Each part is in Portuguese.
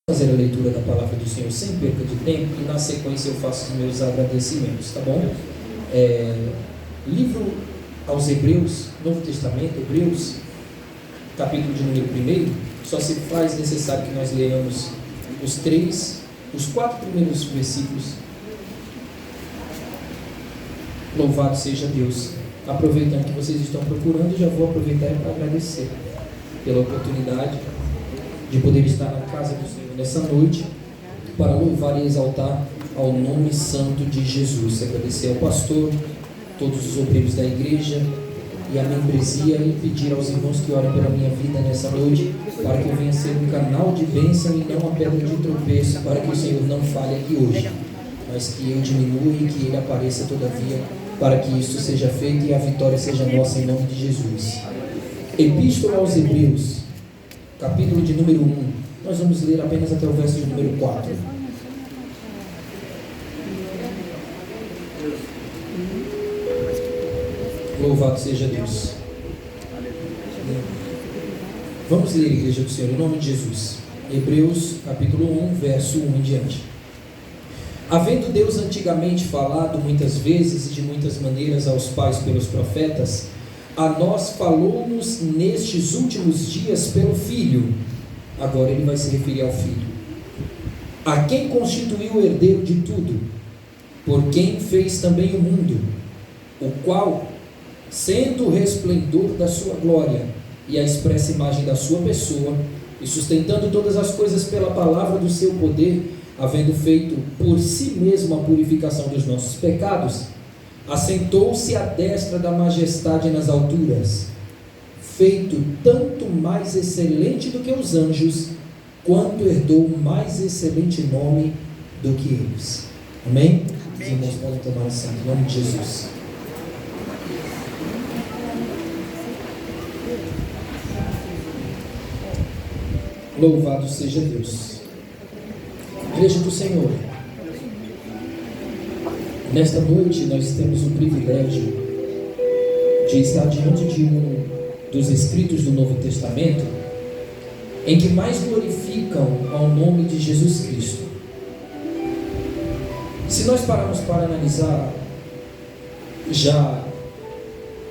Fazer a leitura da palavra do Senhor sem perda de tempo e na sequência eu faço os meus agradecimentos, tá bom? Livro aos Hebreus, Novo Testamento, Hebreus, capítulo de número 1, só se faz necessário que nós leamos os 4 primeiros versículos. Louvado seja Deus. Aproveitando que vocês estão procurando, já vou aproveitar para agradecer pela oportunidade de poder estar na casa do Senhor nessa noite, para louvar e exaltar ao nome santo de Jesus. Agradecer ao pastor, todos os obreiros da igreja e a membresia, e pedir aos irmãos que orem pela minha vida nessa noite, para que eu venha ser um canal de bênção e não uma pedra de tropeço, para que o Senhor não fale aqui hoje, mas que eu diminua e que Ele apareça todavia, para que isto seja feito e a vitória seja nossa em nome de Jesus. Epístola aos Hebreus, capítulo de número 1, nós vamos ler apenas até o verso de número 4. Louvado seja Deus. Vamos ler, igreja do Senhor, em nome de Jesus. Hebreus, capítulo 1, verso 1 em diante. Havendo Deus antigamente falado muitas vezes e de muitas maneiras aos pais pelos profetas, a nós falou-nos nestes últimos dias pelo Filho. Agora ele vai se referir ao Filho, a quem constituiu o herdeiro de tudo, por quem fez também o mundo, o qual, sendo o resplendor da sua glória e a expressa imagem da sua pessoa, e sustentando todas as coisas pela palavra do seu poder, havendo feito por si mesmo a purificação dos nossos pecados, assentou-se à destra da majestade nas alturas, feito tanto mais excelente do que os anjos, quanto herdou mais excelente nome do que eles. Amém? Os irmãos podem tomar assento, em nome de Jesus. Louvado seja Deus. Igreja do Senhor, nesta noite nós temos o privilégio de estar diante de um dos escritos do Novo Testamento em que mais glorificam ao nome de Jesus Cristo. Se nós pararmos para analisar já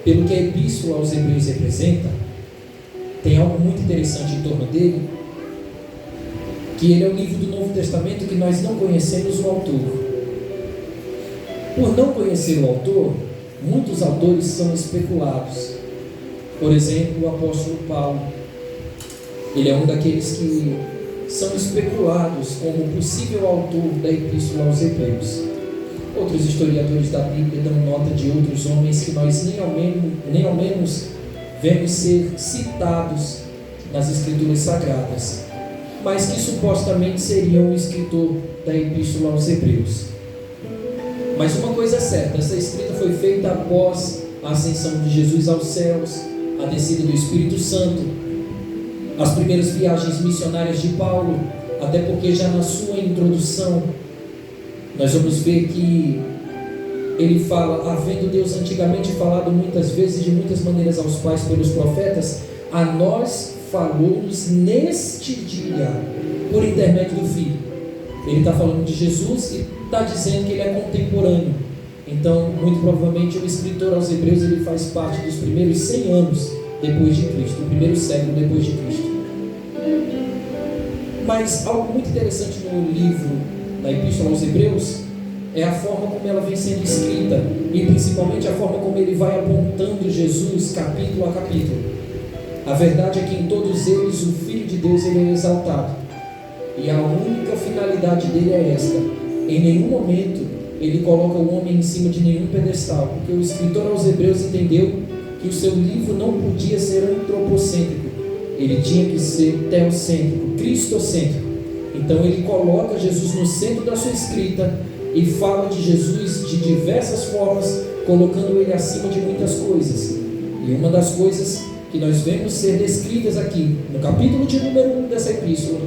pelo que a Epístola aos Hebreus representa, tem algo muito interessante em torno dele, que ele é o livro do Novo Testamento que nós não conhecemos o autor. Por não conhecer o autor, muitos autores são especulados. Por exemplo, o apóstolo Paulo, ele é um daqueles que são especulados como possível autor da Epístola aos Hebreus. Outros historiadores da Bíblia dão nota de outros homens que nós nem ao menos vemos ser citados nas Escrituras Sagradas, mas que supostamente seriam o escritor da Epístola aos Hebreus. Mas uma coisa é certa, essa escrita foi feita após a ascensão de Jesus aos céus, a descida do Espírito Santo, as primeiras viagens missionárias de Paulo, até porque já na sua introdução nós vamos ver que ele fala, havendo Deus antigamente falado muitas vezes de muitas maneiras aos pais pelos profetas, a nós falou-nos neste dia, por intermédio do Filho. Ele está falando de Jesus e está dizendo que ele é contemporâneo. Então, muito provavelmente, o escritor aos Hebreus ele faz parte dos primeiros 100 anos depois de Cristo, do primeiro século depois de Cristo. Mas algo muito interessante no livro da Epístola aos Hebreus é a forma como ela vem sendo escrita, e principalmente a forma como ele vai apontando Jesus capítulo a capítulo. A verdade é que em todos eles o Filho de Deus ele é exaltado, e a única finalidade dele é esta: em nenhum momento ele coloca o homem em cima de nenhum pedestal, porque o escritor aos Hebreus entendeu que o seu livro não podia ser antropocêntrico, ele tinha que ser teocêntrico, cristocêntrico. Então ele coloca Jesus no centro da sua escrita e fala de Jesus de diversas formas, colocando ele acima de muitas coisas. E uma das coisas que nós vemos ser descritas aqui no capítulo de número 1 dessa epístola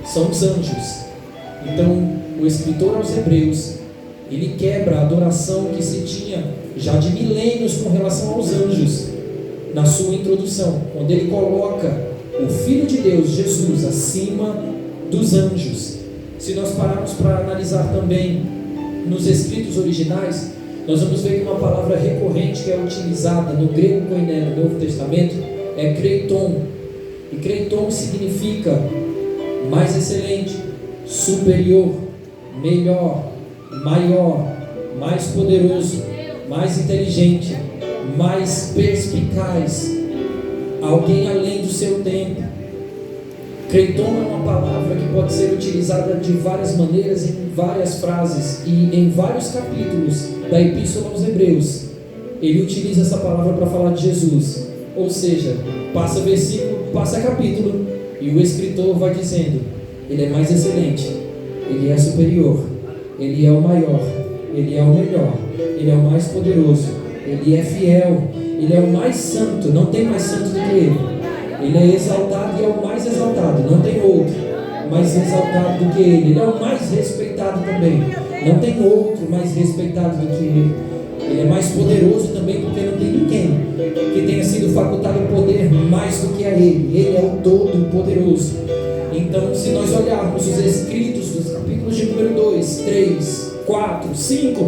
são os anjos. Então o escritor aos Hebreus ele quebra a adoração que se tinha já de milênios com relação aos anjos na sua introdução, onde ele coloca o Filho de Deus, Jesus, acima dos anjos. Se nós pararmos para analisar também nos escritos originais, nós vamos ver que uma palavra recorrente que é utilizada no grego koiné no Novo Testamento é kreiton. E kreiton significa mais excelente, superior, melhor, maior, mais poderoso, mais inteligente, mais perspicaz, alguém além do seu tempo. Kreiton é uma palavra que pode ser utilizada de várias maneiras, em várias frases e em vários capítulos da Epístola aos Hebreus. Ele utiliza essa palavra para falar de Jesus. Ou seja, passa versículo, passa capítulo e o escritor vai dizendo: ele é mais excelente, ele é superior, ele é o maior, ele é o melhor, ele é o mais poderoso, ele é fiel, ele é o mais santo, não tem mais santo do que ele. Ele é exaltado e é o mais exaltado, não tem outro mais exaltado do que ele. Ele é o mais respeitado também, não tem outro mais respeitado do que ele. Ele é mais poderoso também, porque não tem ninguém que tenha sido facultado o poder mais do que a ele. Ele é o Todo-Poderoso. Então, se nós olharmos os escritos dos capítulos de número 2, 3, 4, 5,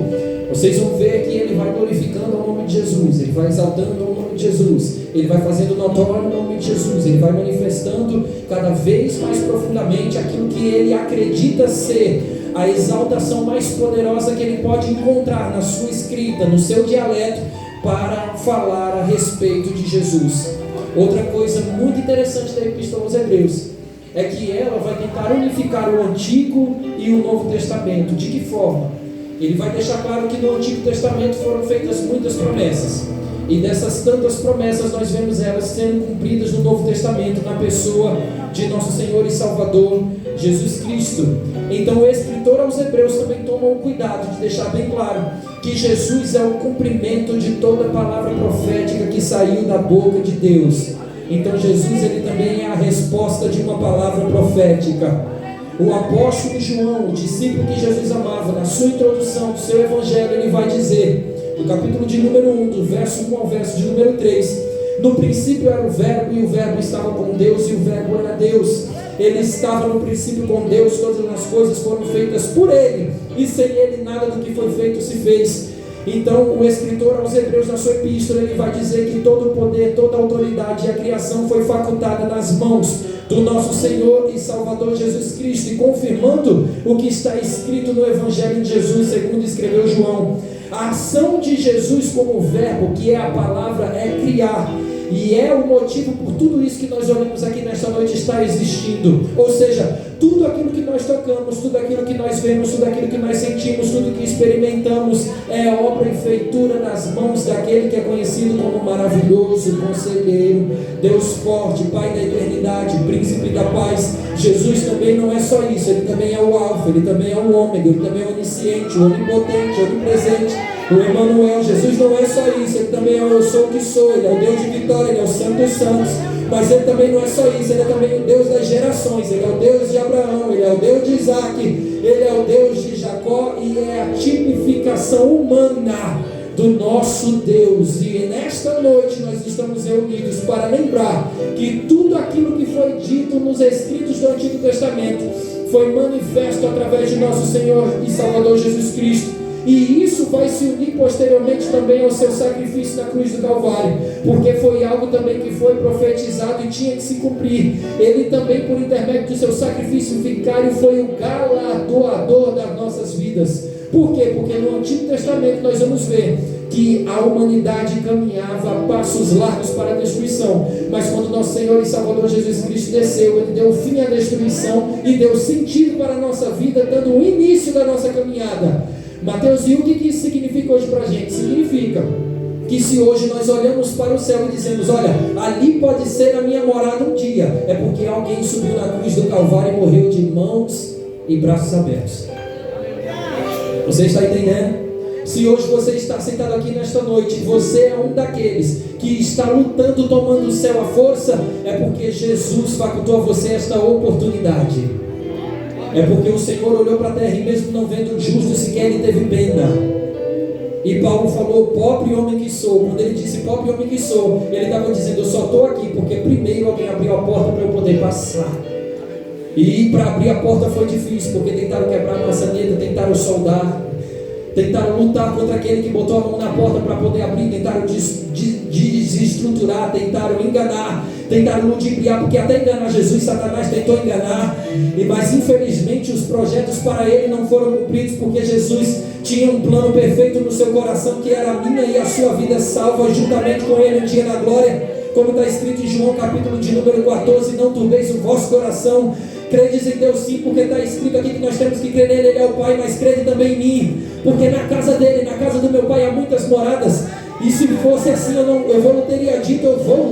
vocês vão ver que ele vai glorificando o nome de Jesus, ele vai exaltando o nome de Jesus, ele vai fazendo notório o nome de Jesus, ele vai manifestando cada vez mais profundamente aquilo que ele acredita ser a exaltação mais poderosa que ele pode encontrar na sua escrita, no seu dialeto, para falar a respeito de Jesus. Outra coisa muito interessante da Epístola aos Hebreus é que ela vai tentar unificar o Antigo e o Novo Testamento. De que forma? Ele vai deixar claro que no Antigo Testamento foram feitas muitas promessas, e dessas tantas promessas nós vemos elas sendo cumpridas no Novo Testamento, na pessoa de nosso Senhor e Salvador Jesus Cristo. Então o escritor aos Hebreus também toma o cuidado de deixar bem claro que Jesus é o cumprimento de toda a palavra profética que saiu da boca de Deus. Então Jesus, ele também é a resposta de uma palavra profética. O apóstolo João, o discípulo que Jesus amava, na sua introdução do seu evangelho, ele vai dizer, no capítulo de número 1, do verso 1 ao verso de número 3, no princípio era o verbo, e o verbo estava com Deus, e o verbo era Deus. Ele estava no princípio com Deus, todas as coisas foram feitas por ele, e sem ele nada do que foi feito se fez. Então o escritor aos Hebreus, na sua epístola, ele vai dizer que todo o poder, toda a autoridade e a criação foi facultada nas mãos do nosso Senhor e Salvador Jesus Cristo, e confirmando o que está escrito no Evangelho de Jesus, segundo escreveu João. A ação de Jesus como verbo, que é a palavra, é criar, e é o motivo por tudo isso que nós olhamos aqui nesta noite está existindo. Ou seja, tudo aquilo que nós tocamos, tudo aquilo que nós vemos, tudo aquilo que nós sentimos, tudo que experimentamos é obra e feitura nas mãos daquele que é conhecido como maravilhoso, conselheiro, Deus forte, Pai da eternidade, príncipe da paz. Jesus também não é só isso, ele também é o alfa, ele também é o ômega, ele também é onisciente, o onipotente, onipresente, o Emmanuel. Jesus não é só isso, ele também é o eu sou o que sou, ele é o Deus de vitória, ele é o Santo dos Santos. Mas ele também não é só isso, ele é também o Deus das gerações, ele é o Deus de Abraão, ele é o Deus de Isaac, ele é o Deus de Jacó, e é a tipificação humana do nosso Deus. E nesta noite nós estamos reunidos para lembrar que tudo aquilo que foi dito nos escritos do Antigo Testamento foi manifesto através de nosso Senhor e Salvador Jesus Cristo. E isso vai se unir posteriormente também ao seu sacrifício na cruz do Calvário, porque foi algo também que foi profetizado e tinha que se cumprir. Ele também, por intermédio do seu sacrifício vicário, foi o galardoador das nossas vidas. Por quê? Porque no Antigo Testamento nós vamos ver que a humanidade caminhava a passos largos para a destruição, mas quando nosso Senhor e Salvador Jesus Cristo desceu, ele deu fim à destruição e deu sentido para a nossa vida, dando o início da nossa caminhada. Mateus, e o que isso significa hoje para a gente? Significa que se hoje nós olhamos para o céu e dizemos, olha, ali pode ser a minha morada um dia, é porque alguém subiu na cruz do Calvário e morreu de mãos e braços abertos. Você está entendendo? Se hoje você está sentado aqui nesta noite, você é um daqueles que está lutando, tomando o céu à força, é porque Jesus facultou a você esta oportunidade. É porque o Senhor olhou para a terra e mesmo não vendo o justo sequer ele teve pena. E Paulo falou, pobre homem que sou. Quando ele disse pobre homem que sou, ele estava dizendo, eu só estou aqui porque primeiro alguém abriu a porta para eu poder passar. E para abrir a porta foi difícil, porque tentaram quebrar a maçaneta, tentaram soldar, tentaram lutar contra aquele que botou a mão na porta para poder abrir, tentaram desestruturar, tentaram enganar, tentaram ludibriar, porque até enganar Jesus, Satanás tentou enganar, mas infelizmente os projetos para ele não foram cumpridos, porque Jesus tinha um plano perfeito no seu coração, que era a minha e a sua vida salva juntamente com ele um dia na glória, como está escrito em João capítulo de número 14, não turbeis o vosso coração, credes em Deus sim, porque está escrito aqui que nós temos que crer nele, ele é o Pai, mas crede também em mim, porque na casa dele, na casa do meu Pai há muitas moradas, e se fosse assim eu não teria dito,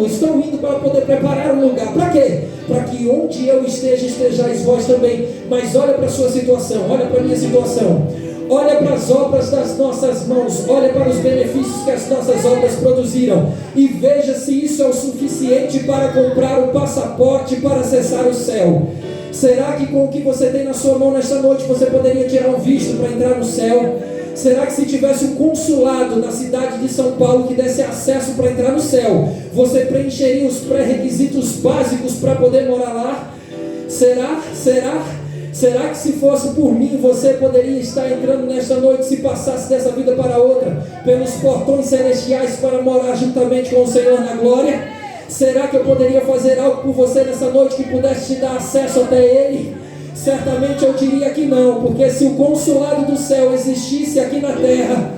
estou indo para poder preparar um lugar, para quê? Para que onde eu esteja, estejais vós também. Mas olha para a sua situação, olha para a minha situação, olha para as obras das nossas mãos, olha para os benefícios que as nossas obras produziram, e veja se isso é o suficiente para comprar o passaporte para acessar o céu. Será que com o que você tem na sua mão nesta noite, você poderia tirar um visto para entrar no céu? Será que se tivesse um consulado na cidade de São Paulo que desse acesso para entrar no céu, você preencheria os pré-requisitos básicos para poder morar lá? Será que se fosse por mim, você poderia estar entrando nesta noite, se passasse dessa vida para outra, pelos portões celestiais para morar juntamente com o Senhor na glória? Será que eu poderia fazer algo por você nessa noite que pudesse te dar acesso até Ele? Certamente eu diria que não, porque se o consulado do céu existisse aqui na terra,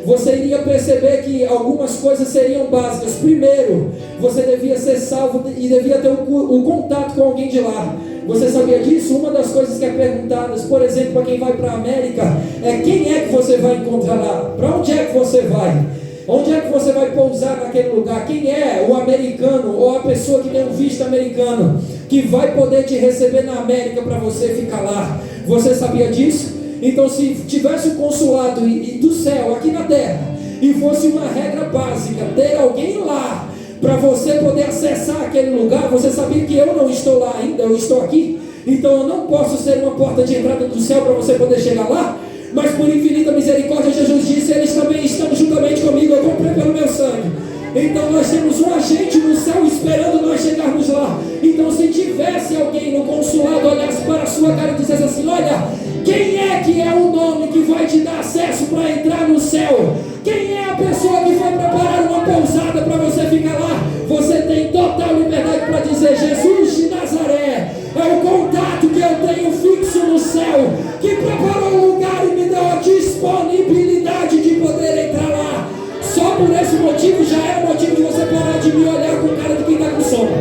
você iria perceber que algumas coisas seriam básicas. Primeiro, você devia ser salvo e devia ter o contato com alguém de lá. Você sabia disso? Uma das coisas que é perguntadas, por exemplo, para quem vai para a América, é quem é que você vai encontrar lá? Para onde é que você vai? Onde é que você vai pousar naquele lugar? Quem é o americano ou a pessoa que tem um visto americano que vai poder te receber na América para você ficar lá? Você sabia disso? Então, se tivesse o consulado do céu aqui na terra e fosse uma regra básica ter alguém lá para você poder acessar aquele lugar, você sabia que eu não estou lá ainda, eu estou aqui? Então eu não posso ser uma porta de entrada do céu para você poder chegar lá? Mas por infinita misericórdia, Jesus disse, eles também estão juntamente comigo, eu comprei pelo meu sangue. Então nós temos um agente no céu esperando nós chegarmos lá. Então se tivesse alguém no consulado, olhasse para a sua cara e dissesse assim, olha, quem é que é o nome que vai te dar acesso para entrar no céu? Quem é a pessoa que foi preparar uma pousada para você ficar lá? Você tem total liberdade para dizer, Jesus de Nazaré é o contato que eu tenho fixo no céu, que preparou um lugar e me deu a disponibilidade de poder entrar lá. Só por esse motivo já é motivo de você parar de me olhar com cara de quem está com sono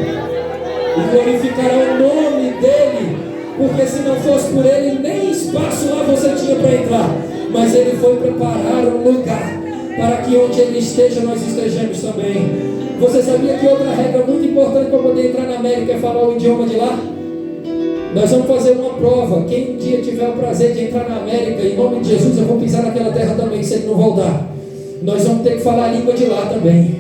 e glorificará o nome dele, porque se não fosse por ele, nem espaço lá você tinha para entrar, mas ele foi preparar um lugar para que onde ele esteja, nós estejamos também. Você sabia que outra regra muito importante para poder entrar na América é falar o idioma de lá? Nós vamos fazer uma prova. Quem um dia tiver o prazer de entrar na América, em nome de Jesus, eu vou pisar naquela terra também, se ele não voltar. Nós vamos ter que falar a língua de lá também.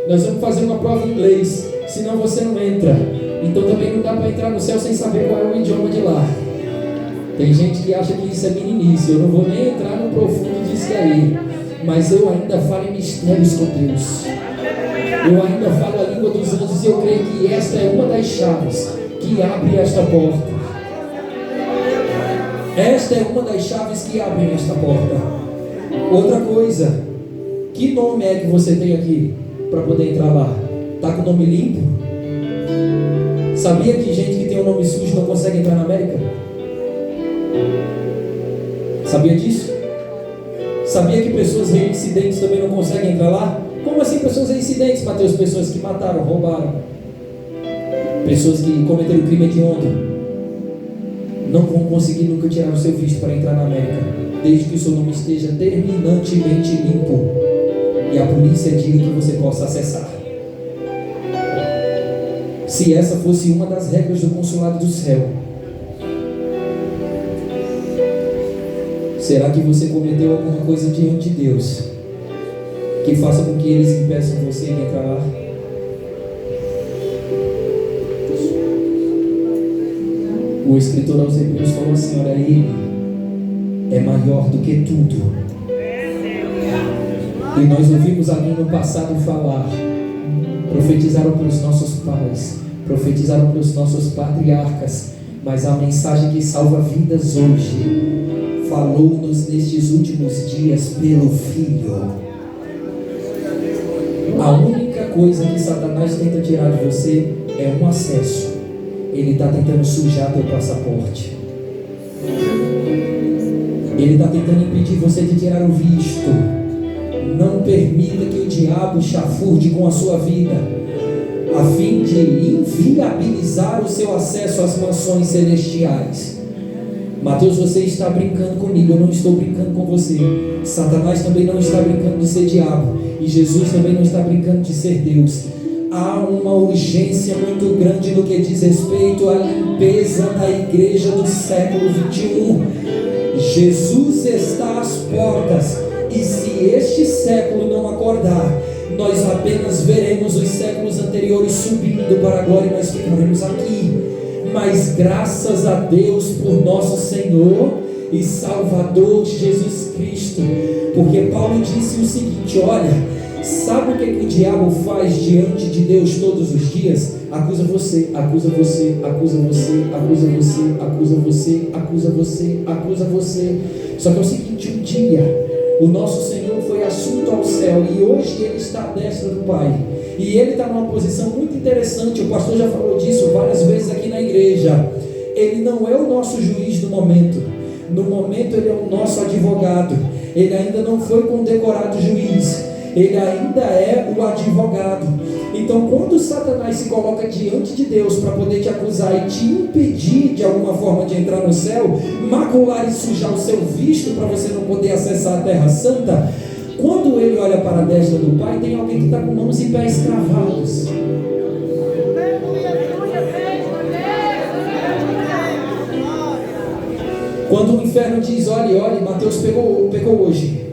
Nós vamos fazer uma prova em inglês, senão você não entra. Então também não dá para entrar no céu sem saber qual é o idioma de lá. Tem gente que acha que isso é meninice. Eu não vou nem entrar no profundo disso daí, mas eu ainda falo em mistérios com Deus. Eu ainda falo a língua dos anjos e eu creio que esta é uma das chaves que abre esta porta. Esta é uma das chaves que abrem esta porta. Outra coisa, que nome é que você tem aqui para poder entrar lá? Está com o nome limpo? Sabia que gente que tem um nome sujo não consegue entrar na América? Sabia disso? Sabia que pessoas reincidentes também não conseguem entrar lá? Como assim pessoas reincidentes, Mateus? Pessoas que mataram, roubaram, pessoas que cometeram crime hediondo, não vão conseguir nunca tirar o seu visto para entrar na América, desde que o seu nome esteja terminantemente limpo e a polícia diga que você possa acessar. Se essa fosse uma das regras do consulado do céu, será que você cometeu alguma coisa diante de Deus que faça com que eles impeçam você de entrar lá? O escritor aos Hebreus falou assim, olha, ele é maior do que tudo. E nós ouvimos alguém no passado falar, profetizaram para os nossos pais, profetizaram para os nossos patriarcas, mas a mensagem que salva vidas hoje falou-nos nestes últimos dias pelo Filho. A única coisa que Satanás tenta tirar de você é um acesso. Ele está tentando sujar teu passaporte. Ele está tentando impedir você de tirar o visto. Não permita que o diabo chafurde com a sua vida, a fim de inviabilizar o seu acesso às mansões celestiais. Mateus, você está brincando comigo, eu não estou brincando com você. Satanás também não está brincando de ser diabo, e Jesus também não está brincando de ser Deus. Há uma urgência muito grande no que diz respeito à limpeza da igreja do século 21. Jesus está às portas, e se este século não acordar, nós apenas veremos os séculos anteriores subindo para a glória e nós ficaremos aqui. Mas graças a Deus por nosso Senhor e Salvador Jesus Cristo, porque Paulo disse o seguinte: olha, sabe o que o diabo faz diante de Deus todos os dias? Acusa você, acusa você, acusa você, acusa você, acusa você, acusa você, acusa você. Só que é o seguinte: um dia o nosso Senhor foi assunto ao céu e hoje Ele está à destra do Pai. E Ele está numa posição muito interessante. O pastor já falou disso várias vezes aqui na igreja. Ele não é o nosso juiz do momento. No momento Ele é o nosso advogado. Ele ainda não foi condecorado juiz. Ele ainda é o advogado. Então, quando Satanás se coloca diante de Deus para poder te acusar e te impedir de alguma forma de entrar no céu, macular e sujar o seu visto para você não poder acessar a terra santa, quando ele olha para a destra do Pai, tem alguém que está com mãos e pés cravados. Quando o inferno diz: olhe, Mateus pegou hoje.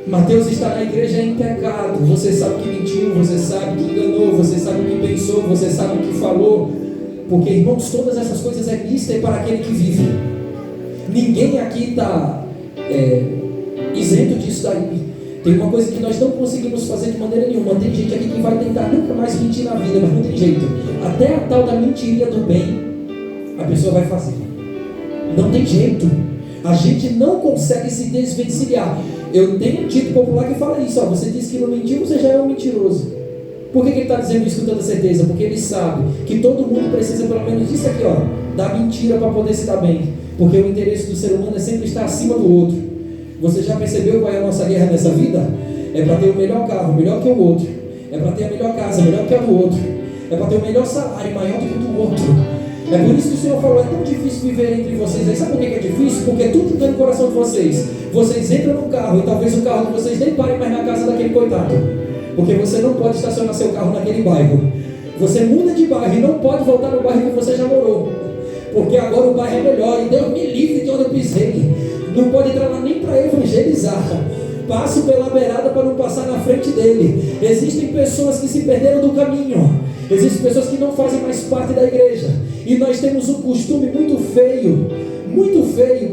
Mateus está na igreja em pecado. Você sabe que mentiu, você sabe que enganou, você sabe o que pensou, você sabe o que falou. Porque, irmãos, todas essas coisas é lícita para aquele que vive. Ninguém aqui está isento disso daí. Tem uma coisa que nós não conseguimos fazer de maneira nenhuma. Tem gente aqui que vai tentar nunca mais mentir na vida, mas não tem jeito. Até a tal da mentirinha do bem, a pessoa vai fazer. Não tem jeito. A gente não consegue se desvencilhar. Eu tenho um dito popular que fala isso: você disse que não mentiu, você já é um mentiroso. Por que ele está dizendo isso com tanta certeza? Porque ele sabe que todo mundo precisa pelo menos disso aqui, da mentira para poder se dar bem. Porque o interesse do ser humano é sempre estar acima do outro. Você já percebeu qual é a nossa guerra nessa vida? É para ter o melhor carro, melhor que o outro. É para ter a melhor casa, melhor que a do outro. É para ter o melhor salário, maior do que o do outro. É por isso que o Senhor falou: é tão difícil viver entre vocês. Aí sabe por que é difícil? Porque tudo está no coração de vocês. Vocês entram no carro e talvez o carro de vocês nem pare mais na casa daquele coitado. Porque você não pode estacionar seu carro naquele bairro. Você muda de bairro e não pode voltar no bairro que você já morou. Porque agora o bairro é melhor e Deus me livre de onde eu pisei. Não pode entrar lá nem para evangelizar. Passo pela beirada para não passar na frente dele. Existem pessoas que se perderam do caminho. Existem pessoas que não fazem mais parte da igreja. E nós temos um costume muito feio,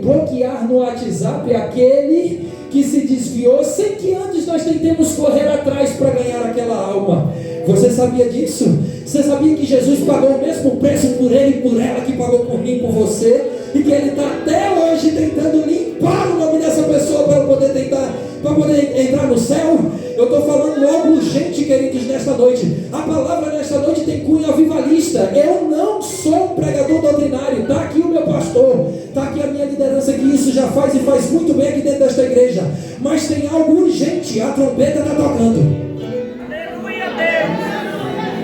bloquear no WhatsApp aquele que se desviou, sem que antes nós tentemos correr atrás para ganhar aquela alma. Você sabia disso? Você sabia que Jesus pagou o mesmo preço por ele e por ela que pagou por mim e por você? E que ele está até hoje tentando limpar o nome dessa pessoa para poder entrar no céu? Eu estou falando algo urgente, queridos, nesta noite. A palavra nesta noite tem cunho avivalista. Eu não sou um pregador doutrinário. Está aqui o meu pastor, está aqui a minha liderança, que isso já faz e faz muito bem aqui dentro desta igreja. Mas tem algo urgente. A trombeta está tocando.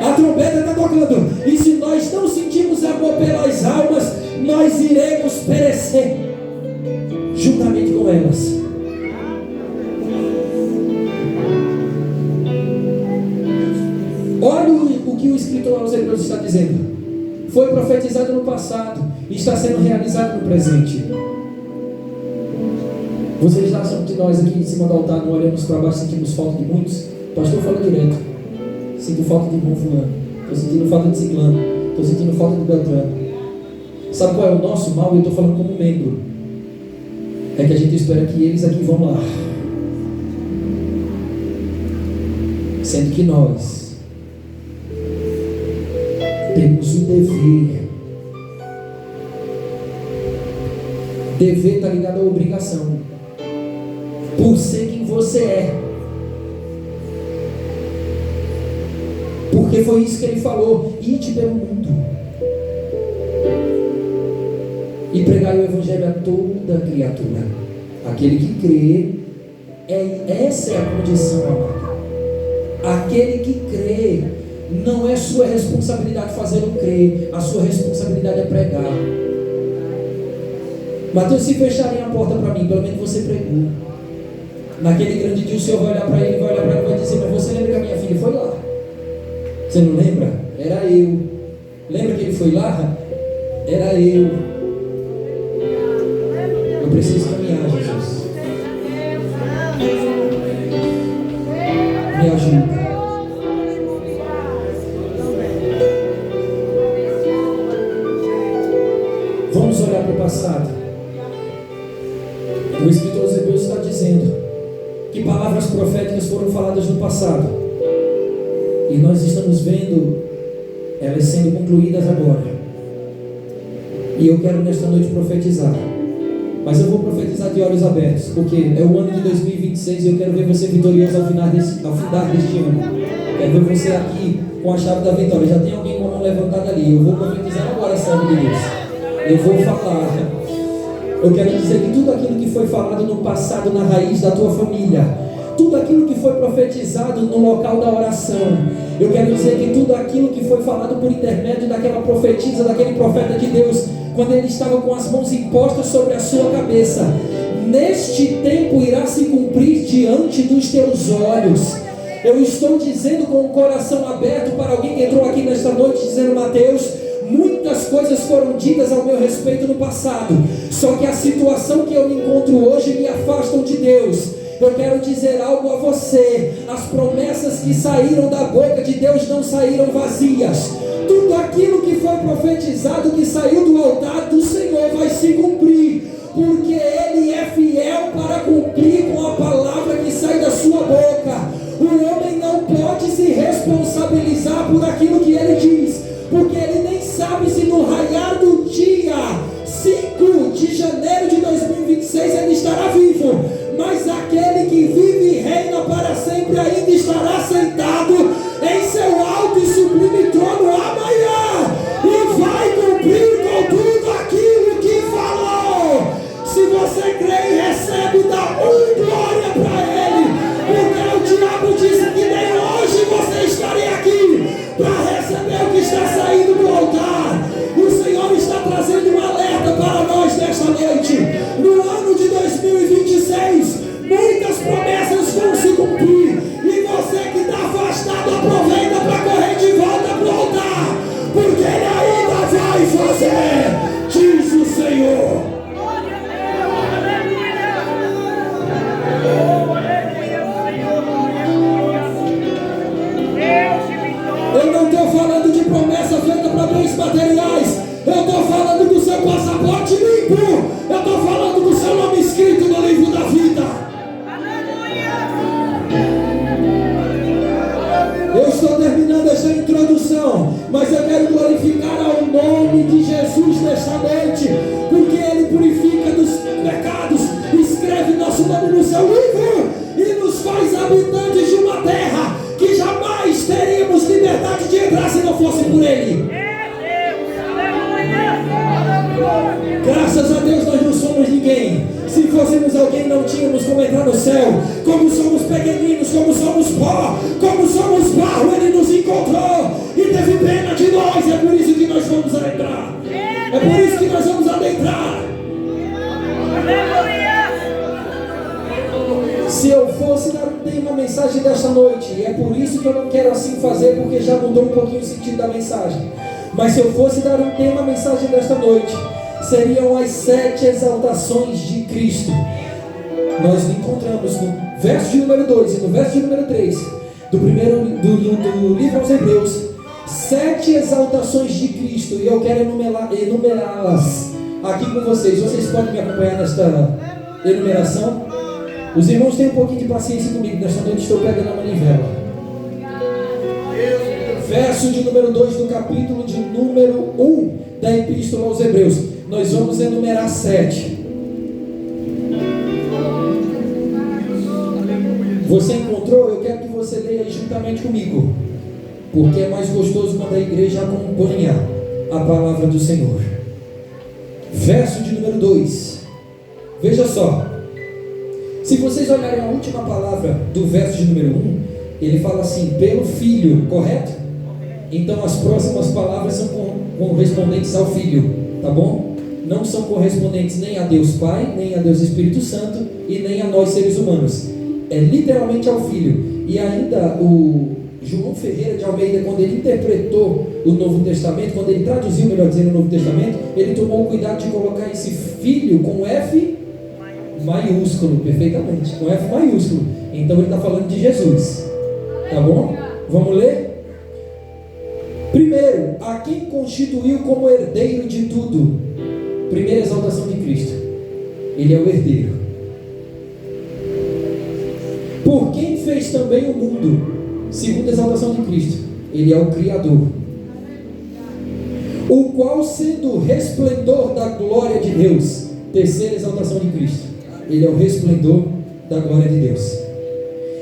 A trombeta está tocando. E se nós não sentimos amor pelas almas, nós iremos perecer juntamente com elas. Olha o que o escritor aos Hebreus está dizendo. Foi profetizado no passado e está sendo realizado no presente. Vocês acham que nós aqui em cima do altar não olhamos para baixo e sentimos falta de muitos? O pastor fala direto: sinto falta de irmão fulano, estou sentindo falta de ciclano, estou sentindo falta de beltrano. Sabe qual é o nosso mal? Eu estou falando como membro. É que a gente espera que eles aqui vão lá, sendo que nós temos o dever Dever está ligado à obrigação. Por ser quem você é. Porque foi isso que ele falou: ide pelo mundo e pregai o evangelho a toda criatura. Aquele que crê, essa é a condição, amado. Aquele que crê, não é sua responsabilidade fazer o crer, a sua responsabilidade é pregar. Mateus, se fecharem a porta para mim, pelo menos você pregou. Naquele grande dia o Senhor vai olhar para ele, e vai dizer: mas você lembra que a minha filha foi lá? Você não lembra? Era eu. Lembra que ele foi lá? Era eu. Eu preciso caminhar, Jesus. Me ajuda. Vamos olhar para o passado. O escritor aos Hebreus está dizendo que palavras proféticas foram faladas no passado, e nós estamos vendo elas sendo concluídas agora. E eu quero nesta noite profetizar, mas eu vou profetizar de olhos abertos, porque é o ano de 2026 e eu quero ver você vitorioso ao final deste ano. Quero ver você aqui com a chave da vitória. Já tem alguém com a mão levantada ali. Eu vou profetizar agora, servo de Deus. Eu vou falar. Eu quero dizer que tudo aquilo que foi falado no passado, na raiz da tua família, tudo aquilo que foi profetizado no local da oração, eu quero dizer que tudo aquilo que foi falado por intermédio daquela profetisa, daquele profeta de Deus, quando ele estava com as mãos impostas sobre a sua cabeça, neste tempo irá se cumprir diante dos teus olhos. Eu estou dizendo com o coração aberto para alguém que entrou aqui nesta noite, dizendo: Mateus, muitas coisas foram ditas ao meu respeito no passado, só que a situação que eu me encontro hoje me afastam de Deus. Eu quero dizer algo a você: as promessas que saíram da boca de Deus não saíram vazias. Tudo aquilo que foi profetizado, que saiu do altar do Senhor, vai se cumprir, porque Ele é fiel para cumprir com a palavra que sai da sua boca. O homem não pode se responsabilizar por aquilo que ele diz, porque ele nem sabe se no raiar do dia 5 de janeiro de 2026 ele estará vivo, mas aquele que vive e reina para sempre ainda estará sentado em seu alto e sublime trono amanhã, e vai cumprir com tudo aquilo que falou. Se você crê e recebe, dá glória para Ele, porque o diabo disse que nem hoje você estaria aqui para receber o que está saindo do altar. O Senhor está trazendo um alerta para nós nesta noite. No ano de 2026, muitas promessas vão se cumprir, e você que está afastado, aproveita para correr de volta para o altar, porque Ele ainda vai fazer, diz o Senhor. Eu não estou falando de promessa feita para bens materiais. Eu estou falando do seu passaporte limpo. Eu estou falando do seu nome escrito no livro da vida. Eu estou terminando esta introdução, mas eu quero glorificar ao nome de Jesus nesta noite, porque Ele purifica dos pecados, escreve nosso nome no seu livro e nos faz habitantes de uma terra que jamais teríamos liberdade de entrar se não fosse por Ele. Graças a Deus nós não somos ninguém. Se fôssemos alguém, não tínhamos como entrar no céu. Como somos pequeninos, como somos pó, como somos barro, Ele nos encontrou e teve pena de nós. É por isso que nós vamos adentrar. É por isso que nós vamos adentrar. Se eu fosse dar um tema, a mensagem desta noite, e é por isso que eu não quero assim fazer, porque já mudou um pouquinho o sentido da mensagem. Mas se eu fosse dar um tema, a mensagem desta noite seriam as 7 exaltações de Cristo. Nós encontramos no verso de número 2 e no verso de número 3 do livro aos Hebreus 7 exaltações de Cristo, e eu quero enumerá-las aqui com vocês. Vocês podem me acompanhar nesta enumeração? Os irmãos têm um pouquinho de paciência comigo, nesta noite estou pegando a manivela. Verso de número 2 do capítulo de número 1 da Epístola aos Hebreus. Nós vamos enumerar 7. Você encontrou? Eu quero que você leia aí juntamente comigo, porque é mais gostoso quando a igreja acompanha a palavra do Senhor. Verso de número 2. Veja só. Se vocês olharem a última palavra do verso de número 1, ele fala assim, pelo Filho, correto? Então as próximas palavras são correspondentes ao Filho, tá bom? Não são correspondentes nem a Deus Pai, nem a Deus Espírito Santo e nem a nós seres humanos. É literalmente ao Filho. E ainda o João Ferreira de Almeida, quando ele interpretou o Novo Testamento, quando ele traduziu, melhor dizendo, o Novo Testamento, ele tomou o cuidado de colocar esse Filho com F maiúsculo, perfeitamente, com F maiúsculo. Então ele está falando de Jesus, tá bom? Vamos ler? Primeiro, a quem constituiu como herdeiro de tudo. Primeira exaltação de Cristo. Ele é o herdeiro. Por quem fez também o mundo. Segunda exaltação de Cristo. Ele é o Criador. O qual, sendo o resplendor da glória de Deus. Terceira exaltação de Cristo. Ele é o resplendor da glória de Deus.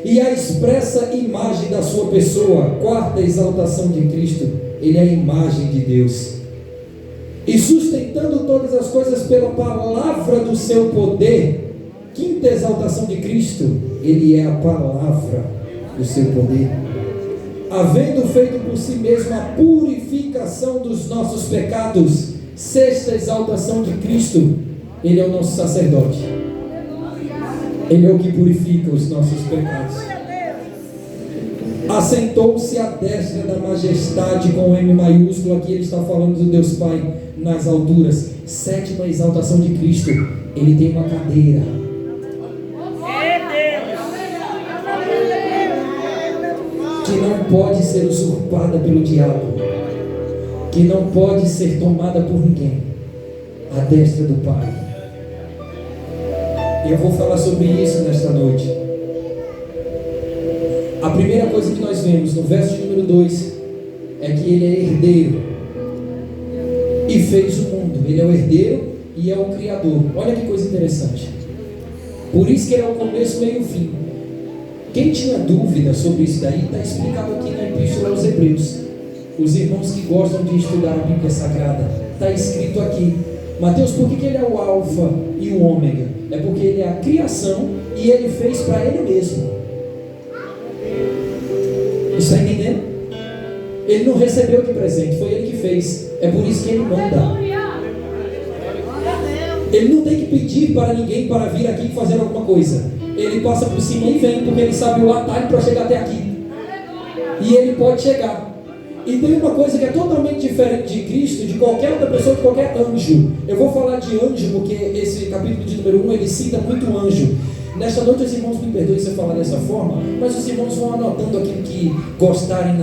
E a expressa imagem da sua pessoa. Quarta exaltação de Cristo. Ele é a imagem de Deus. E sustentando todas as coisas pela palavra do seu poder. Quinta exaltação de Cristo. Ele é a palavra do seu poder. Havendo feito por si mesmo a purificação dos nossos pecados. Sexta exaltação de Cristo. Ele é o nosso sacerdote. Ele é o que purifica os nossos pecados. Assentou-se à destra da majestade com M maiúsculo. Aqui ele está falando do Deus Pai nas alturas. Sétima exaltação de Cristo. Ele tem uma cadeira. Que não pode ser usurpada pelo diabo. Que não pode ser tomada por ninguém. À destra do Pai. E eu vou falar sobre isso nesta noite. A primeira coisa que nós vemos no verso de número 2 é que ele é herdeiro e fez o mundo. Ele é o herdeiro e é o Criador. Olha que coisa interessante. Por isso que ele é o começo, meio e o fim. Quem tinha dúvida sobre isso daí, está explicado aqui na Epístola aos Hebreus. Os irmãos que gostam de estudar a Bíblia Sagrada, está escrito aqui. Mateus, por que ele é o alfa e o ômega? É porque ele é a criação e ele fez para ele mesmo. Está entendendo? Ele não recebeu de presente, foi ele que fez. É por isso que ele manda. Ele não tem que pedir para ninguém para vir aqui fazer alguma coisa. Ele passa por cima e vem, porque ele sabe o atalho para chegar até aqui. E ele pode chegar. E tem uma coisa que é totalmente diferente de Cristo, de qualquer outra pessoa, de qualquer anjo. Eu vou falar de anjo, porque esse capítulo de número 1, ele cita muito anjo. Nesta noite os irmãos me perdoem se eu falar dessa forma, mas os irmãos vão anotando aquilo que gostarem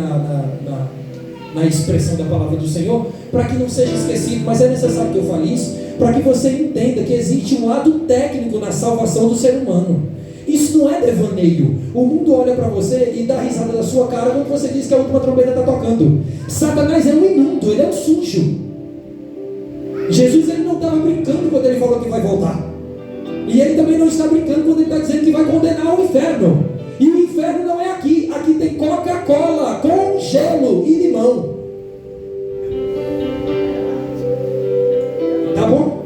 na expressão da palavra do Senhor, para que não seja esquecido. Mas é necessário que eu fale isso, para que você entenda que existe um lado técnico na salvação do ser humano. Isso não é devaneio. O mundo olha para você e dá risada da sua cara quando você diz que a última trombeta está tocando. Satanás é um imundo, ele é um sujo. Jesus, ele não estava brincando quando ele falou que vai voltar. E ele também não está brincando quando ele está dizendo que vai condenar o inferno. E o inferno não é aqui. Aqui tem Coca-Cola com gelo e limão. Tá bom?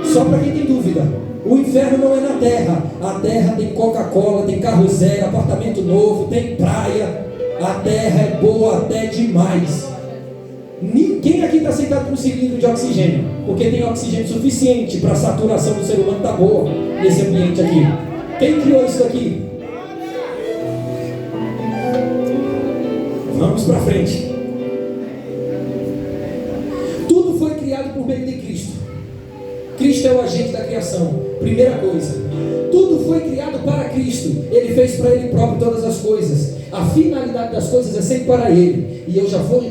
Só para quem tem dúvida. O inferno não é na terra. A terra tem Coca-Cola, tem carro zero, apartamento novo, tem praia. A terra é boa até demais. Ninguém aqui está sentado com um cilindro de oxigênio, porque tem oxigênio suficiente para a saturação do ser humano estar boa nesse ambiente aqui. Quem criou isso aqui? Vamos para frente. Tudo foi criado por meio de Cristo. Cristo é o agente da criação. Primeira coisa, tudo foi criado para Cristo. Ele fez para Ele próprio todas as coisas. A finalidade das coisas é sempre para Ele. E eu já vou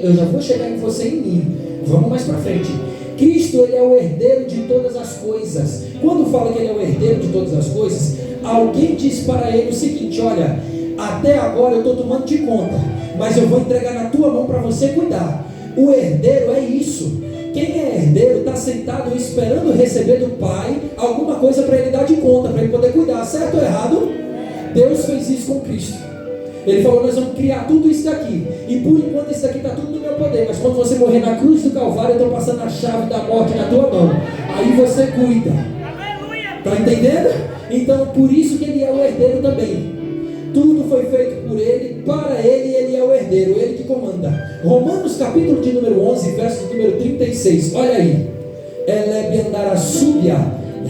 chegar em você e em mim. Vamos mais para frente. Cristo, Ele é o herdeiro de todas as coisas. Quando fala que Ele é o herdeiro de todas as coisas, alguém diz para Ele o seguinte: olha, até agora eu estou tomando de conta, mas eu vou entregar na tua mão para você cuidar. O herdeiro é isso. Quem é herdeiro está sentado esperando receber do Pai alguma coisa para ele dar de conta, para ele poder cuidar. Certo ou errado? Deus fez isso com Cristo. Ele falou: nós vamos criar tudo isso daqui, e por enquanto isso daqui está tudo no meu poder, mas quando você morrer na cruz do Calvário, eu estou passando a chave da morte na tua mão, aí você cuida. Está entendendo? Então por isso que ele é o herdeiro também. Tudo foi feito por ele, para ele, ele é o herdeiro, ele que comanda. Romanos capítulo de número 11, verso número 36, olha aí. Elebiandarasúbia,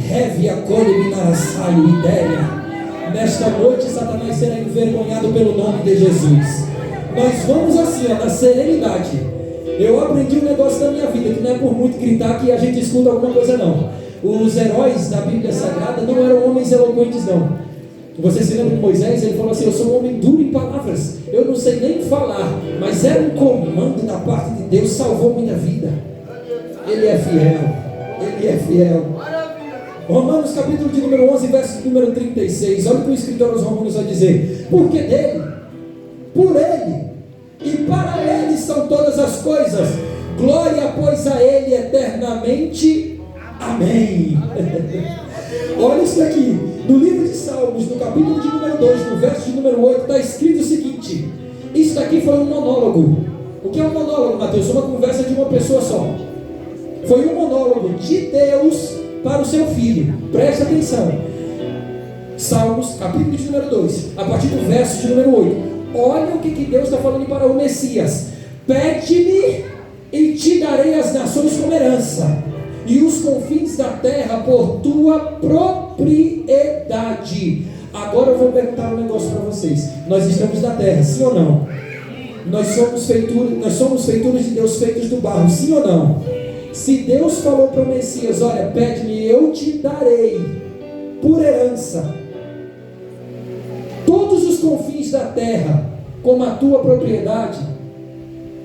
revia colibinarasaio ideia. Nesta noite Satanás será envergonhado pelo nome de Jesus. Nós vamos assim, na serenidade. Eu aprendi um negócio da minha vida, que não é por muito gritar que a gente escuta alguma coisa não. Os heróis da Bíblia Sagrada não eram homens eloquentes não. Você se lembra de Moisés? Ele falou assim: eu sou um homem duro em palavras, eu não sei nem falar, mas era um comando da parte de Deus, salvou minha vida. Ele é fiel, ele é fiel. Romanos capítulo de número 11, verso número 36, olha o que o escritor aos Romanos vai dizer: porque dele, por ele e para ele são todas as coisas, glória pois a ele eternamente, amém. Olha isso aqui, no livro de Salmos, no capítulo de número 2, no verso de número 8, está escrito o seguinte: isso daqui foi um monólogo. O que é um monólogo, Mateus? Uma conversa de uma pessoa só. Foi um monólogo de Deus para o seu filho. Preste atenção. Salmos, capítulo de número 2, a partir do verso de número 8. Olha o que Deus está falando para o Messias: pede-me e te darei as nações como herança, e os confins da terra por tua propriedade. Agora eu vou perguntar um negócio para vocês. Nós estamos na terra, sim ou não? Nós somos feituras de Deus, feitos do barro, sim ou não? Se Deus falou para o Messias: olha, pede-me, eu te darei por herança todos os confins da terra como a tua propriedade,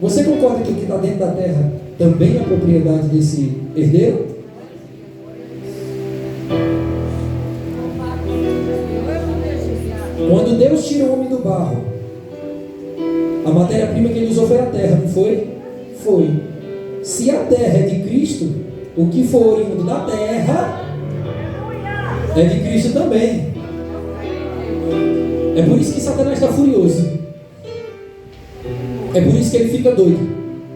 você concorda que o que está dentro da terra também é a propriedade desse herdeiro? Quando Deus tira o homem do barro, a matéria-prima que ele usou foi a terra, não foi? Foi. Se a terra é de Cristo, o que for oriundo da terra é de Cristo também. É por isso que Satanás está furioso. É por isso que ele fica doido.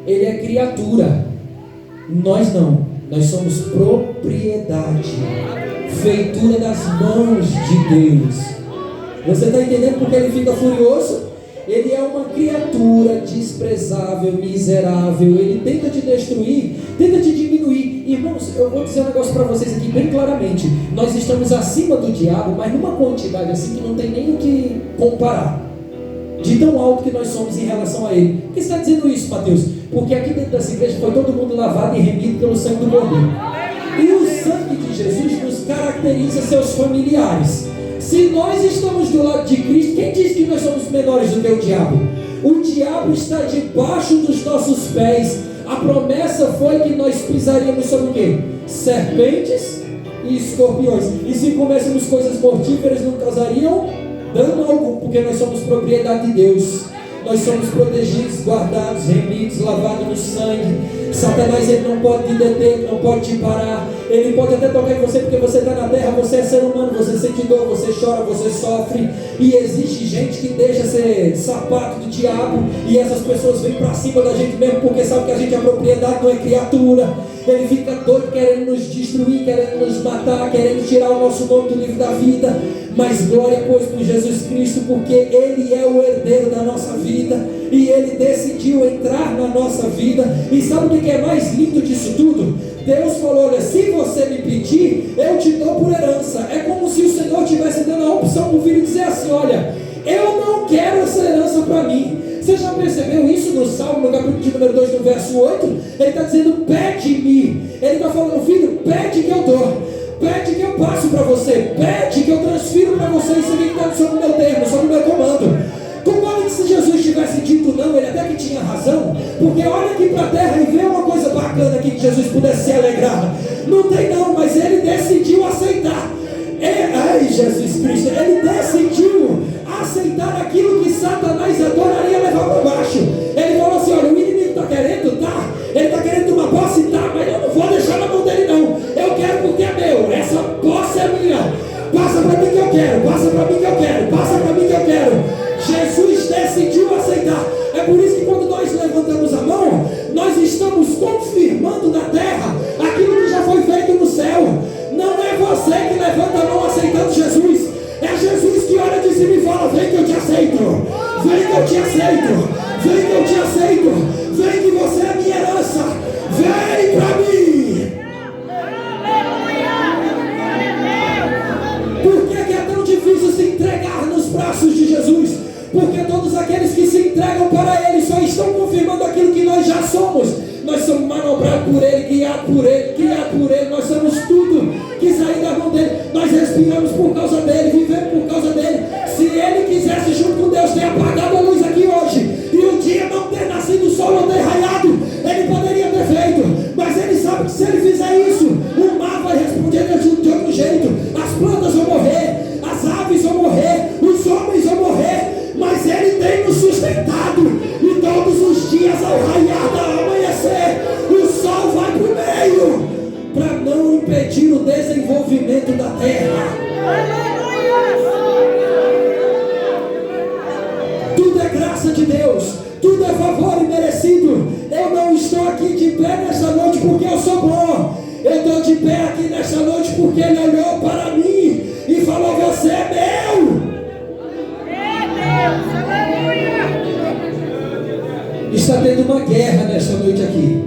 Ele é criatura. Nós não. Nós somos propriedade, feitura das mãos de Deus. Você está entendendo porque ele fica furioso? Ele é uma criatura desprezável, miserável. Ele tenta te destruir, tenta te diminuir. Irmãos, eu vou dizer um negócio para vocês aqui bem claramente. Nós estamos acima do diabo, mas numa quantidade assim que não tem nem o que comparar, de tão alto que nós somos em relação a ele. Por que você está dizendo isso, Mateus? Porque aqui dentro dessa igreja foi todo mundo lavado e remido pelo sangue do Cordeiro. E o sangue de Jesus nos caracteriza seus familiares. Se nós estamos do lado de Cristo, quem diz que nós somos menores do que o diabo? O diabo está debaixo dos nossos pés. A promessa foi que nós pisaríamos sobre o quê? Serpentes e escorpiões. E se comêssemos coisas mortíferas, não causariam dano algum, porque nós somos propriedade de Deus. Nós somos protegidos, guardados, remidos, lavados no sangue. Satanás, ele não pode te deter, ele não pode te parar. Ele pode até tocar em você porque você está na terra, você é ser humano, você sente dor, você chora, você sofre. E existe gente que deixa ser sapato do diabo, e essas pessoas vêm para cima da gente mesmo porque sabe que a gente é propriedade, não é criatura. Ele fica doido querendo nos destruir, querendo nos matar, querendo tirar o nosso nome do livro da vida. Mas glória pois por Jesus Cristo, porque Ele é o herdeiro da nossa vida, e Ele decidiu entrar na nossa vida. E sabe o que é mais lindo disso tudo? Deus falou: olha, se você me pedir, eu te dou por herança. É como se o Senhor estivesse dando a opção para o filho dizer assim: olha, eu não quero essa herança para mim. Você já percebeu isso no Salmo, no capítulo de número 2, no verso 8? Ele está dizendo: pede-me. Ele está falando: filho, pede que eu dou. Pede que eu passo para você. Pede que eu transfiro para você. Isso aqui está sob o meu termo, sob o meu comando. Concorda que se Jesus tivesse dito não, ele até que tinha razão? Porque olha aqui para a terra e vê uma coisa bacana aqui que Jesus pudesse se alegrar. Não tem não, mas ele decidiu aceitar. Ai, Jesus Cristo, ele decidiu aceitar aquilo que Satanás adoraria levar para baixo. Ele falou assim: olha, o inimigo está querendo, tá? Ele está querendo uma posse, tá? Mas eu não vou deixar na mão dele não. Eu quero porque é meu. Essa posse é minha. Passa para mim que eu quero, passa para mim que eu quero, passa para mim que eu quero. Jesus decidiu aceitar. É por isso que quando nós levantamos a mão, nós estamos confirmando na terra aquilo que já foi feito no céu. Não é você que levanta a mão aceitando Jesus. É Jesus que olha de cima e fala: vem que eu te aceito, vem que eu te aceito, vem que eu te aceito, vem que você é a minha herança, vem para mim. Por que é tão difícil se entregar nos braços de Jesus? Porque todos aqueles que se entregam para Ele só estão confirmando aquilo que nós já somos. Nós somos manobrados por Ele, guiados por Ele, criados por Ele. Nós somos tudo que sair da mão dEle. Nós respiramos por causa dEle, vivemos por causa dEle. Se Ele quisesse, junto com Deus, ter apagado a luz aqui hoje e um dia não ter nascido o sol, não ter raiado, Ele poderia ter feito. Mas Ele sabe que se Ele fizer isso, o mar vai responder de outro jeito. As plantas vão morrer, as aves vão morrer, os homens vão morrer. Mas Ele tem nos sustentado, e todos os dias ao raiar da amanhecer, o sol vai para o meio, para não impedir o desenvolvimento da terra. Tudo é graça de Deus, tudo é favor imerecido. Eu não estou aqui de pé nesta noite porque eu sou bom. Eu estou de pé aqui nesta noite porque Ele olhou para mim e falou: você é meu. Está tendo uma guerra nesta noite aqui.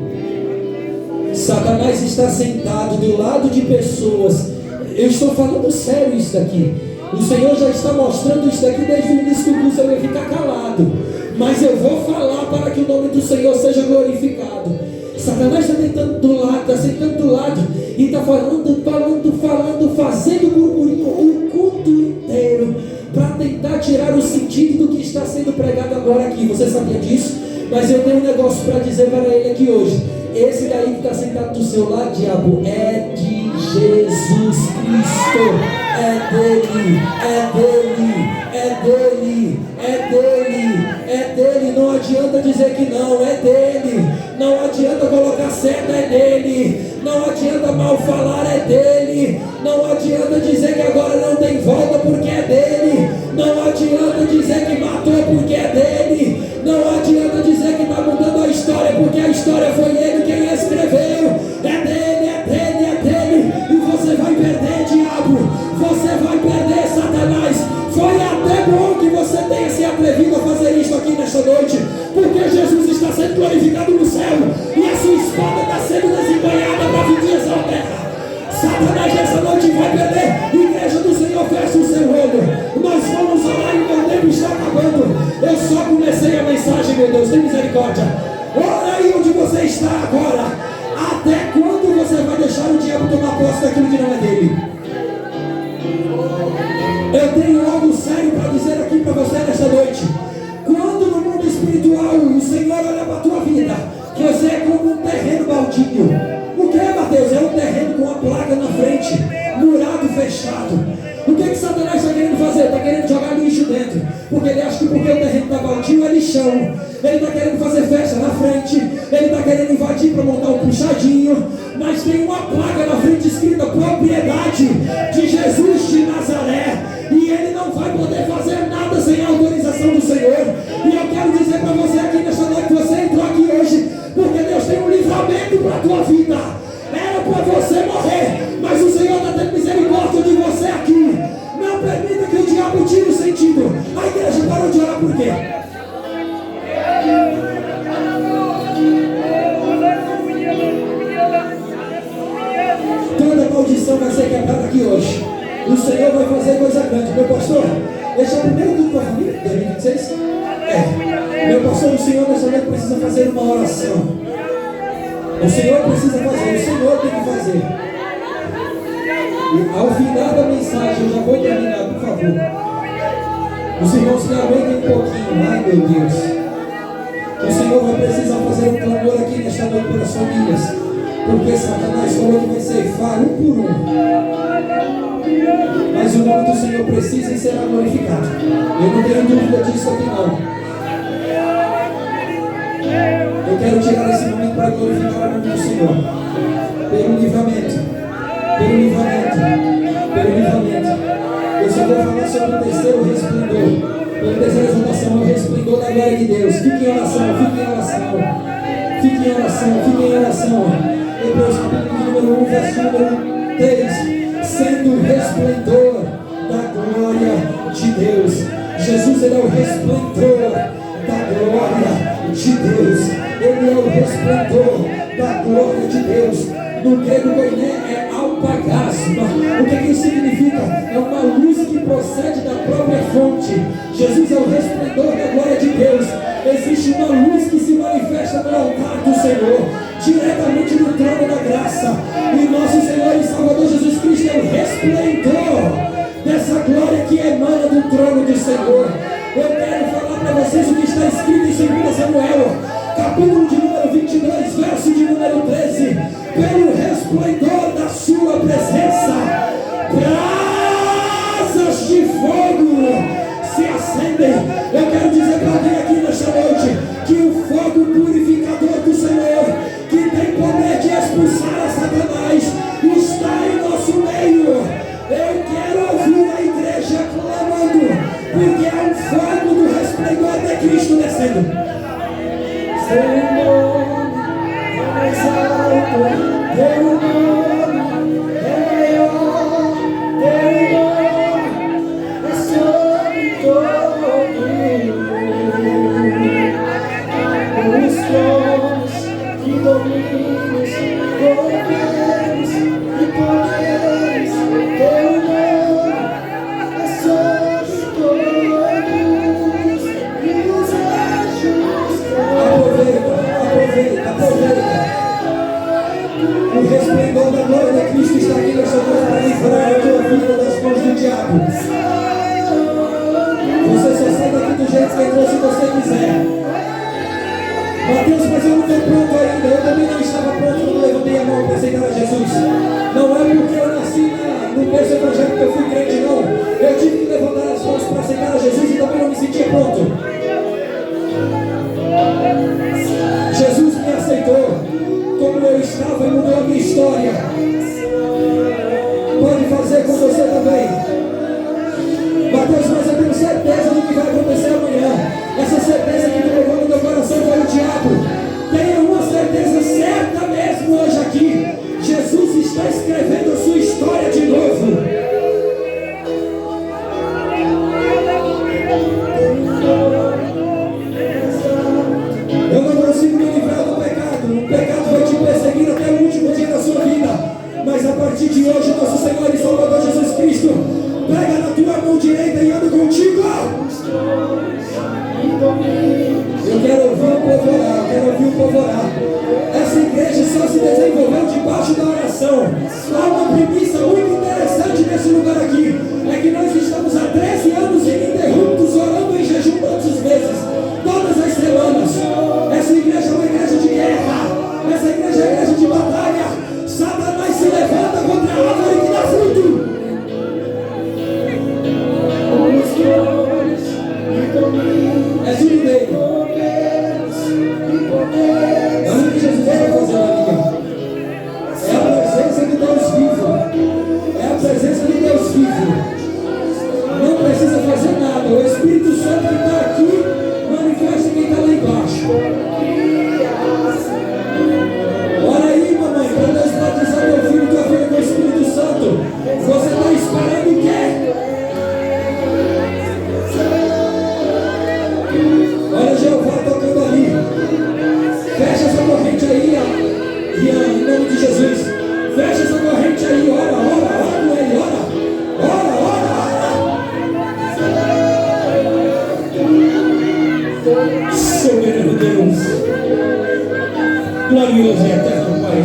Satanás está sentado do lado de pessoas. Eu estou falando sério isso daqui. O Senhor já está mostrando isso daqui desde o início do curso. Eu ia ficar calado, mas eu vou falar para que o nome do Senhor seja glorificado. Satanás está tentando do lado, está sentando do lado e está falando, fazendo burburinho o culto inteiro para tentar tirar o sentido do que está sendo pregado agora aqui. Você sabia disso? Mas eu tenho um negócio para dizer para ele aqui hoje. Esse daí que está sentado do seu lado, diabo, é de Jesus Cristo. É dele, é dele, é dele, é dele, é dele. Não adianta dizer que não, é dele. Não adianta colocar seta, é dele. Não adianta mal falar, é dele. Não adianta dizer que agora não tem volta porque é dele. Não adianta dizer que matou porque é dele. Não adianta dizer que está mudando a história porque a história foi ele quem escreveu. É dele, é dele, é dele. E você vai perder, diabo. Você vai perder, Satanás. Foi até bom que você tenha se atrevido a fazer isso aqui nesta noite, porque Jesus está sendo glorificado no céu e a sua espada está sendo desembanhada para vir essa terra. Satanás nessa noite vai perder. Igreja do Senhor, fecha o seu olho. Nós vamos orar e o meu tempo está acabando. Eu só comecei a mensagem, meu Deus, tem misericórdia. Ora aí onde você está agora. Até quando você vai deixar o diabo tomar posse daquilo que não é dele? Eu tenho algo sério para dizer aqui para você nesta noite. Quando no mundo espiritual o Senhor olha para a tua vida, você é como um terreno baldio. O que é, Mateus? É um terreno com uma placa na frente, murado, fechado. O que Satanás está querendo fazer? Está querendo jogar lixo dentro, porque ele acha que porque o terreno está baldio é lixão. Ele está querendo fazer festa na frente, ele está querendo invadir para montar um puxadinho, mas tem uma placa na frente escrita propriedade de Jesus de Nazaré, e ele não vai poder fazer nada sem a autorização do Senhor. E eu quero dizer para você aqui nesta noite, você entrou aqui hoje porque Deus tem um livramento para a tua vida. Era para você morrer, mas o Senhor está tendo misericórdia de você aqui. Não permita que o diabo tire o sentido. A igreja parou de orar por quê? Toda maldição vai ser quebrada aqui hoje. O Senhor vai fazer coisa grande. Meu pastor, esse é o primeiro culto com a família, 2026? Meu pastor, o Senhor nessa noite precisa fazer uma oração. O Senhor precisa fazer, o Senhor tem que fazer. E ao final da mensagem, eu já vou terminar, por favor. Os irmãos me aguentem um pouquinho. Ai, meu Deus. O Senhor vai precisar fazer um clamor aqui nesta noite pelas famílias, porque Satanás falou que vai ceifar um por um. Mas o nome do Senhor precisa e será glorificado. Eu não tenho dúvida disso aqui não. Eu quero tirar esse momento para glorificar o nome do Senhor pelo livramento. pelo livramento. Eu só vou falar sobre o terceiro resplendor. Pela terceira exaltação, é o resplendor da glória de Deus. Fique em oração, fique em oração. Fique em oração, fique em oração. Hebreus capítulo número 1, verso número 3. Sendo o resplendor da glória de Deus. Jesus, ele é o resplendor da glória de Deus. Ele é o resplendor da glória de Deus. No grego koiné é alpagasma. O que isso significa? É uma luz que procede da própria fonte. Jesus é o resplendor da glória de Deus. Existe uma luz que se manifesta no altar do Senhor, diretamente no trono da graça. E nosso Senhor e Salvador Jesus Cristo é o resplendor dessa glória que emana do trono do Senhor. Eu quero falar para vocês o que está escrito em 2 Samuel, capítulo de número 22, verso de número 13. Pelo resplendor da sua presença, brasas de fogo se acendem. Eu quero dizer para alguém aqui nesta noite que o fogo purificador do Senhor, que tem poder de expulsar a Satanás, está em nosso meio. Eu quero ouvir a igreja clamando, porque há um fogo do resplendor de Cristo descendo. Seu nome é mais alto, teu nome é maior, teu nome é sobre todo os tronos e domínios, governos e poderes, teu nome é sobre todos e os anjos. Aproveita. O resplendor da glória de Cristo está aqui nessa noite para livrar a tua vida das mãos do diabo. Você só sai daqui do jeito que entrou se você quiser. Mateus, mas eu não estou pronto ainda. Eu também não estava pronto quando levantei a mão para aceitar a Jesus. Não é porque eu nasci no berço evangélico que eu fui crente, não. Eu tive que levantar as mãos para aceitar a Jesus e também não me sentia pronto. Jesus me aceitou como eu estava e mudou a minha história. Pode fazer com você também. Mateus, mas eu tenho certeza do que vai acontecer amanhã. Essa certeza que levou no meu coração foi o diabo. Tenha uma certeza certa mesmo hoje aqui. Jesus está escrevendo a sua história de novo. Eu não consigo me livrar do pecado. O pecado vai te perseguir até o último dia da sua vida. Mas a partir de hoje, nosso Senhor e Salvador Jesus Cristo pega na tua mão direita e anda contigo. Eu quero ouvir o povo orar. Essa igreja só se desenvolveu debaixo da oração. Há uma premissa muito interessante nesse lugar aqui. É que nós estamos há 13 anos ininterruptos orando em jejum todos os meses, todas as semanas. Essa igreja é uma igreja de guerra. Essa igreja é uma igreja de batalha. Satanás se levanta contra a árvore que dá fruto. É tudo dele. Olha o que Jesus está fazendo aqui. É a presença de Deus vivo. É a presença de Deus vivo. Não precisa fazer nada. O Espírito Santo que está aqui manifesta quem está lá embaixo. Ora aí, mamãe, para Deus batizar teu filho e tua filha com o Espírito Santo. Você está esperando o quê? Olha Jeová tocando ali. Fecha essa corrente aí, Ian, em nome de Jesus. Fecha essa corrente aí, ora com ele, ora. Soberano Deus, glorioso e eterno Pai